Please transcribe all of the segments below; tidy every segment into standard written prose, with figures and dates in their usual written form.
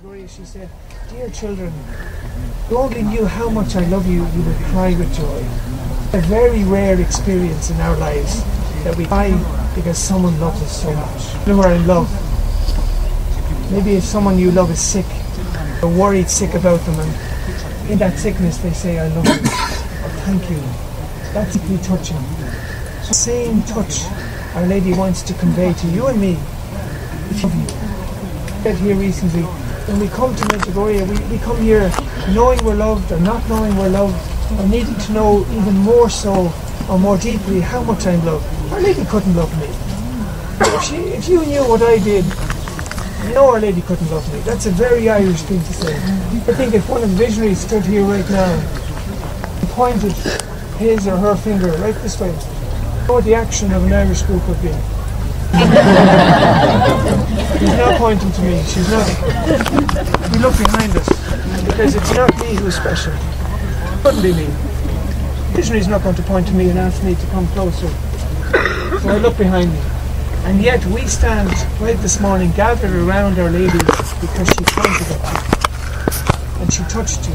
Medjugorje, she said, "Dear children, if you only knew how much I love you, you would cry with joy." A very rare experience in our lives that we cry because someone loves us so much. You know, we're in love. Maybe if someone you love is sick, you're worried sick about them, and in that sickness they say, "I love you," or "Thank you." That's deeply touching. The same touch Our Lady wants to convey to you and me. We love you. I said here recently, when we come to Medjugorje, we come here knowing we're loved or not knowing we're loved, or needing to know even more so or more deeply how much I'm loved. Our Lady couldn't love me. If you knew what I did, you know Our Lady couldn't love me. That's a very Irish thing to say. I think if one of the visionaries stood here right now and pointed his or her finger right this way, what the action of an Irish group would be. She's not pointing to me, she's not. We look behind us, because it's not me who's special. It couldn't be me. The visionary's not going to point to me and ask me to come closer. So I look behind me. And yet we stand right this morning gathered around Our Lady because she pointed at you. And she touched you.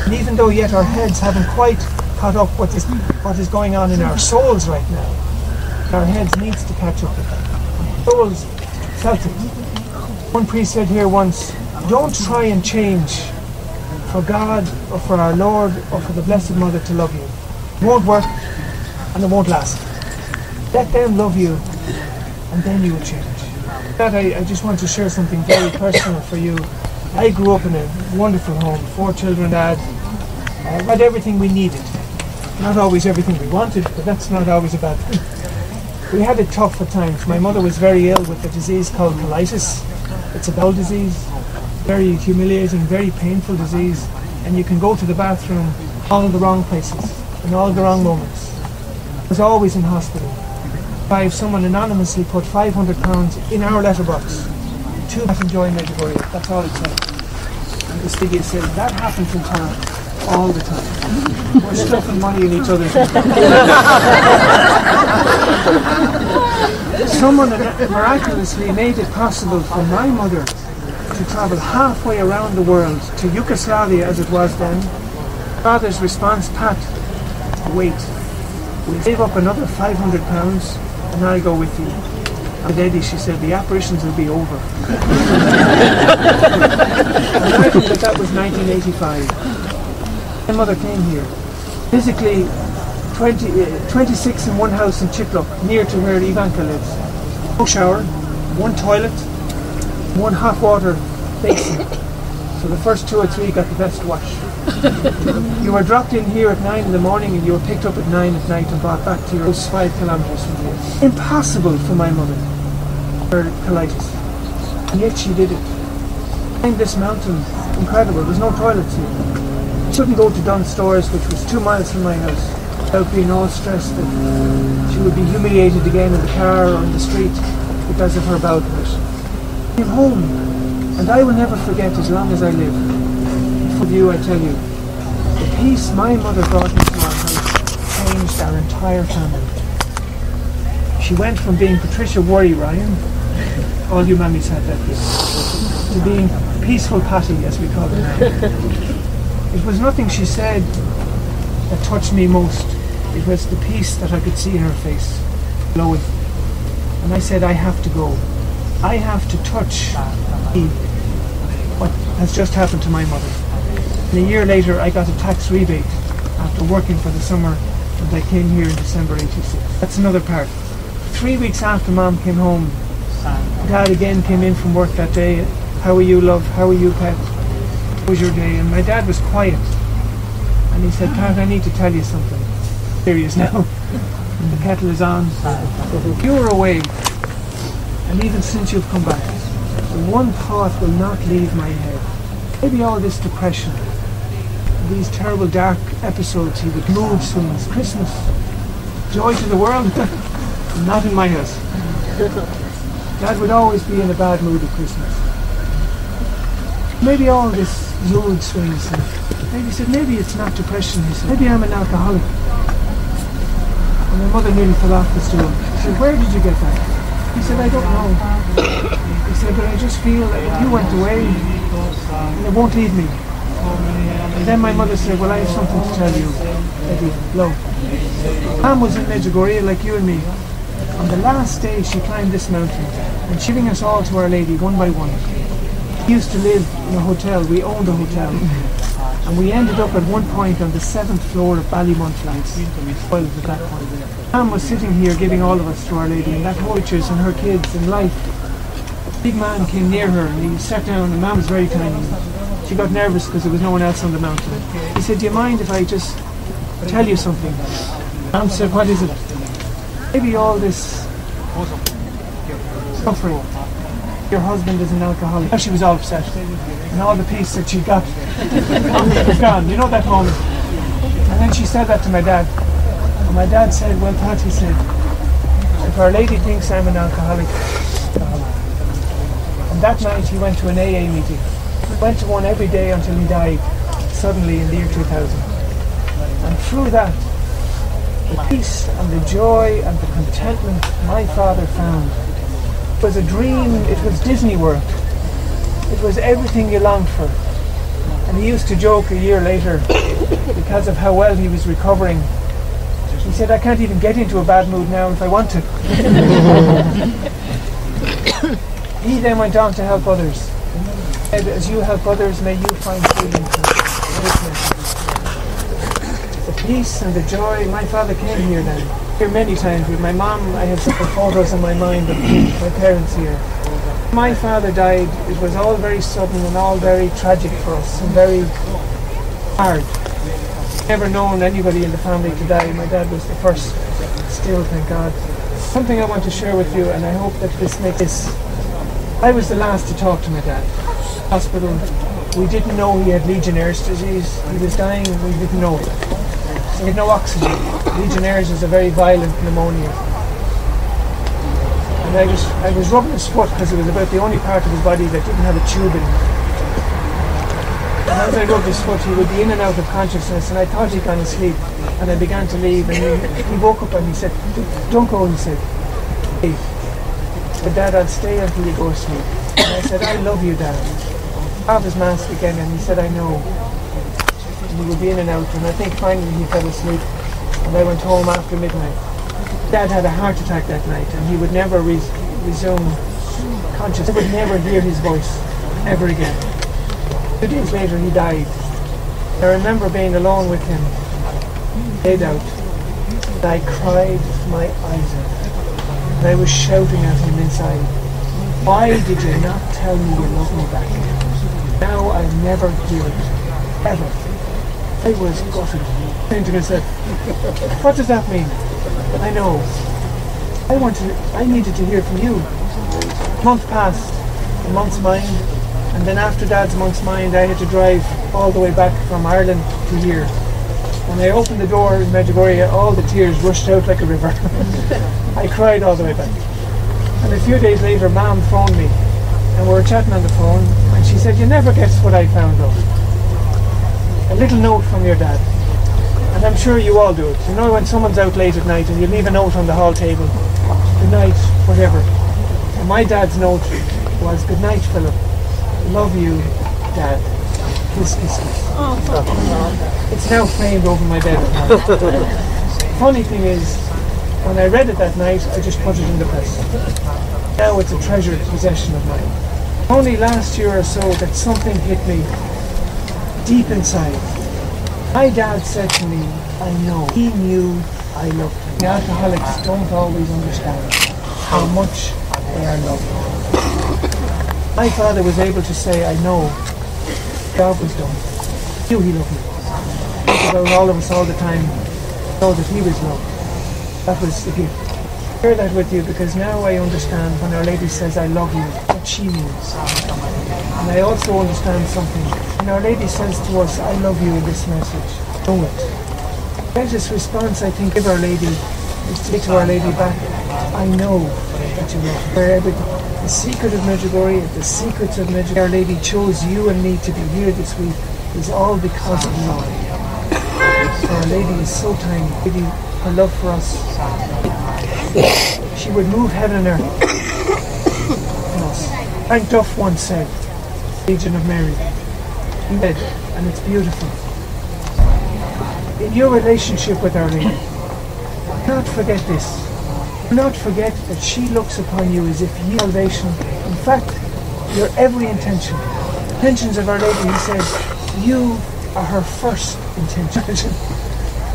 And even though yet our heads haven't quite caught up with what is going on in our souls right now, our heads needs to catch up with that. Souls felt it. One priest said here once, "Don't try and change for God or for our Lord or for the Blessed Mother to love you. It won't work and it won't last. Let them love you and then you will change." That I just want to share something very personal for you. I grew up in a wonderful home, 4 children, dad. Had everything we needed. Not always everything we wanted, but that's not always a bad thing. We had it tough at times. My mother was very ill with a disease called colitis. It's a bowel disease, very humiliating, very painful disease, and you can go to the bathroom all the wrong places, in all the wrong moments. I was always in hospital. Someone anonymously put £500 in our letterbox to enjoy Medjugorje. That's all it said. And the studio said that happens in town all the time. We're stuffing money in each other's. Someone miraculously made it possible for my mother to travel halfway around the world to Yugoslavia as it was then. Father's response, "Pat, wait. We'll save up another £500 and I'll go with you." And Lady, she said, "The apparitions will be over." And I think that was 1985. My mother came here. Physically, 26 in one house in Chiplock, near to where Ivanka lives. No shower, 1 toilet, 1 hot water basin. So the first 2 or 3 got the best wash. You were dropped in here at 9 in the morning and you were picked up at 9 at night and brought back to your house 5 kilometres from here. Impossible for my mother, her colitis. And yet she did it. Climbed this mountain, incredible, there's no toilets here. She couldn't go to Dunn's Stores, which was 2 miles from my house, without being all stressed that she would be humiliated again in the car or in the street because of her bowel condition. She came home, and I will never forget as long as I live. For you, I tell you, the peace my mother brought into our house changed our entire family. She went from being Patricia Worry Ryan, all you mammies had that year, to being Peaceful Patty, as we call her now. It was nothing she said that touched me most. It was the peace that I could see in her face, glowing. And I said, I have to go. I have to touch what has just happened to my mother. And a year later, I got a tax rebate after working for the summer, and I came here in December '86. That's another part. 3 weeks after Mom came home, Dad again came in from work that day. "How are you, love? How are you, pet? How was your day?" And my dad was quiet. And he said, "Pat, I need to tell you something. Serious now. The kettle is on. You were away, and even since you've come back, the one thought will not leave my head. Maybe all this depression, these terrible dark episodes, he would mood swings, Christmas, joy to the world, not in my house. Dad would always be in a bad mood at Christmas. Maybe all this mood swings, and maybe he said, maybe it's not depression, he said, maybe I'm an alcoholic." And my mother nearly fell off the stool. She said, "Where did you get that?" He said, "I don't know." He said, "But I just feel that if you went away, and they won't leave me. And then my mother said, well, I have something to tell you, Eddie, love. Mom was in Medjugorje like you and me. On the last day she climbed this mountain, and she bring us all to Our Lady one by one. We used to live in a hotel, we owned a hotel. And we ended up at one point on the 7th floor of Ballymont Flats. Well, at that point. Mom was sitting here giving all of us to Our Lady, and that whole pictures and her kids and life. A big man came near her and he sat down, and Mom was very tiny. She got nervous because there was no one else on the mountain. He said, do you mind if I just tell you something? Mom said, what is it? Maybe all this suffering. Your husband is an alcoholic. She was all upset. And all the peace that she got was gone. You know that moment? And then she said that to my dad. And my dad said, well, Pat, he said, if Our Lady thinks I'm an alcoholic. And that night he went to an AA meeting. He went to one every day until he died, suddenly in the year 2000. And through that, the peace and the joy and the contentment my father found was a dream. It was Disney World. It was everything you longed for. And he used to joke a year later, because of how well he was recovering, he said, I can't even get into a bad mood now if I want to. He then went on to help others. And as you help others, may you find freedom from this. The peace and the joy. My father came here then. Here many times with my mom. I have some photos in my mind of my parents here. My father died. It was all very sudden and all very tragic for us and very hard. Never known anybody in the family to die. My dad was the first. Still, thank God. Something I want to share with you, and I hope that this makes this. I was the last to talk to my dad. Hospital. We didn't know he had Legionnaire's disease. He was dying and we didn't know. He had no oxygen. Legionnaire's is a very violent pneumonia. And I was rubbing his foot because it was about the only part of his body that didn't have a tube in it. And as I rubbed his foot, he would be in and out of consciousness, and I thought he'd gone to sleep. And I began to leave, and he woke up and he said, don't go, he said. Hey. But Dad, I'll stay until you go to sleep. And I said, I love you, Dad. Off his mask again, and he said, I know. And he would be in and out, and I think finally he fell asleep. And I went home after midnight. Dad had a heart attack that night, and he would never resume consciousness. I would never hear his voice, ever again. 2 days later, he died. I remember being alone with him, laid out, and I cried my eyes out. And I was shouting at him inside, why did you not tell me you loved me back? Now I'll never hear it, ever. I was gutted. Saying to myself, what does that mean? I know. I needed to hear from you. A month passed, a month's mind, and then after Dad's month's mind, I had to drive all the way back from Ireland to here. When I opened the door in Medjugorje, all the tears rushed out like a river. I cried all the way back. And a few days later, Mom phoned me, and we were chatting on the phone, and she said, you never guess what I found out. A little note from your dad. And I'm sure you all do it. You know when someone's out late at night and you leave a note on the hall table, good night, whatever. And my dad's note was, good night, Philip. Love you, Dad. Kiss, kiss, kiss. Oh, it's now framed over my bed. Funny thing is, when I read it that night, I just put it in the press. Now it's a treasured possession of mine. Only last year or so that something hit me deep inside. My dad said to me, I know. He knew I loved him. The alcoholics don't always understand how much they are loved. My father was able to say, I know. The job was done. He knew he loved me. Think about all of us all the time. Know that he was loved. That was the gift. I share that with you because now I understand when Our Lady says I love you, what she means. And I also understand something. When Our Lady says to us, I love you in this message, know it. The greatest response I think of Our Lady is to say to Our Lady back, I know that you love me. Wherever the secret of Medjugorje, the secrets of Medjugorje, Our Lady chose you and me to be here this week is all because of love. Our Lady is so tiny. Her love for us. She would move heaven and earth for us. Frank Duff once said, Legion of Mary. You did, and it's beautiful. In your relationship with Our Lady, do not forget this. Do not forget that she looks upon you as if you are salvation. In fact, your every intention. Intentions of Our Lady, he says, you are her first intention.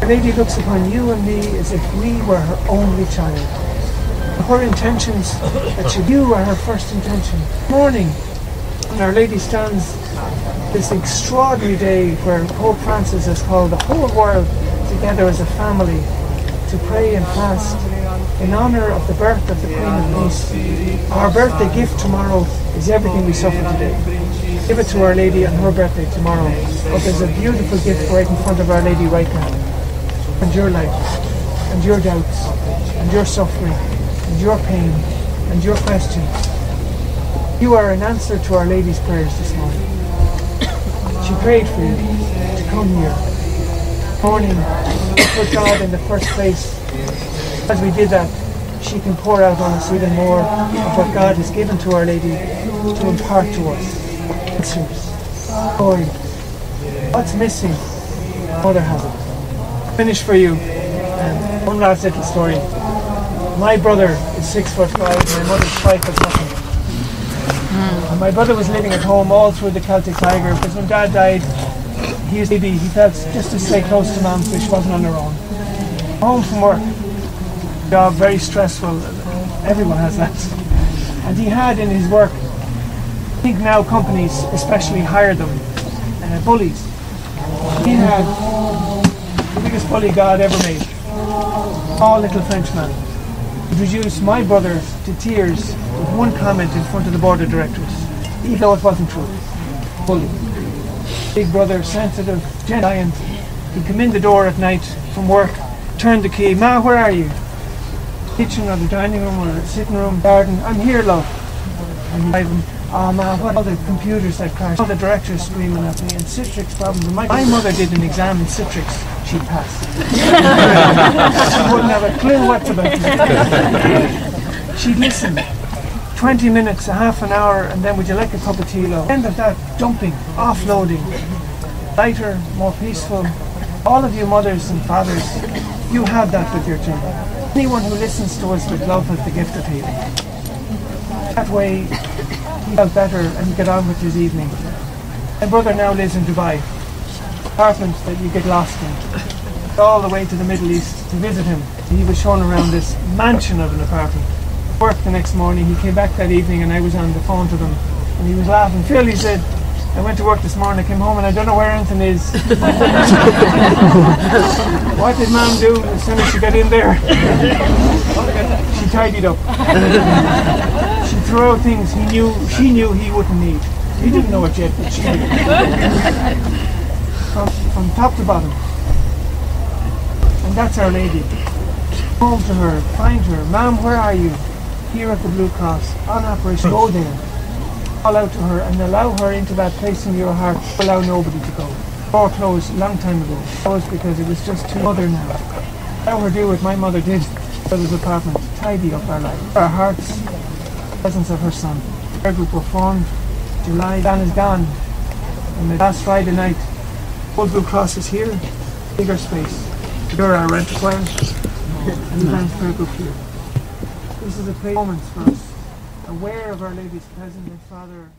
Our Lady looks upon you and me as if we were her only child. Her intentions, that you are her first intention. Morning, when Our Lady stands this extraordinary day where Pope Francis has called the whole world together as a family to pray and fast in honour of the birth of the Queen of Peace. Our birthday gift tomorrow is everything we suffer today. Give it to Our Lady on her birthday tomorrow. But there's a beautiful gift right in front of Our Lady right now. And your life, and your doubts, and your suffering, and your pain, and your questions. You are an answer to Our Lady's prayers this morning. She prayed for you to come here. Morning, put God in the first place. As we did that, she can pour out on us even more of what God has given to Our Lady to impart to us. Answers. Joy. What's missing? Mother has it. Finish for you. One last little story. My brother is 6'5", my mother's 5'0". And my brother was living at home all through the Celtic Tiger, because when Dad died, he felt just to stay close to Mum so she wasn't on her own. Home from work, job very stressful, everyone has that. And he had in his work, I think now companies especially hire them, bullies. He had the biggest bully God ever made, all little Frenchman. He reduced my brother to tears with one comment in front of the board of directors, even though it wasn't true. Bully. Big brother, sensitive, giant. He'd come in the door at night from work, turn the key, Ma, where are you? Kitchen or the dining room or the sitting room, garden, I'm here, love. And he'd drive him, oh Ma, what all the computers that crashed, all the directors screaming at me, and Citrix problems. My mother did an exam in Citrix, she passed. She wouldn't have a clue what's about it. She'd listen. 20 minutes, a half an hour, and then would you like a cup of tea, love? End of that, dumping, offloading. Lighter, more peaceful. All of you mothers and fathers, you have that with your children. Anyone who listens to us with love has the gift of healing. That way, he felt better and he got on with his evening. My brother now lives in Dubai. Apartment that you get lost in. All the way to the Middle East to visit him. He was shown around this mansion of an apartment. Worked the next morning, he came back that evening and I was on the phone to them and he was laughing. Phil, he said, I went to work this morning, I came home and I don't know where anything is. What did Mom do as soon as she got in there? She tidied up. She threw out things she knew he wouldn't need. He didn't know it yet, but she did. From top to bottom. And that's Our Lady. Home to her, find her. Mom, where are you? Here at the Blue Cross, on operation. Go there. Call out to her and allow her into that place in your heart. Allow nobody to go. Door closed a long time ago. Closed because it was just too mother now. Allow her do what my mother did. Brother's apartment. Tidy up our life. Our hearts. Presence of her son. Prayer group were formed. July. Dan is gone. And the last Friday night, Old Blue Cross is here. Bigger space. You're our rent plan. And the Dan's prayer group here. This is a great moment for us, aware of Our Lady's presence and Father.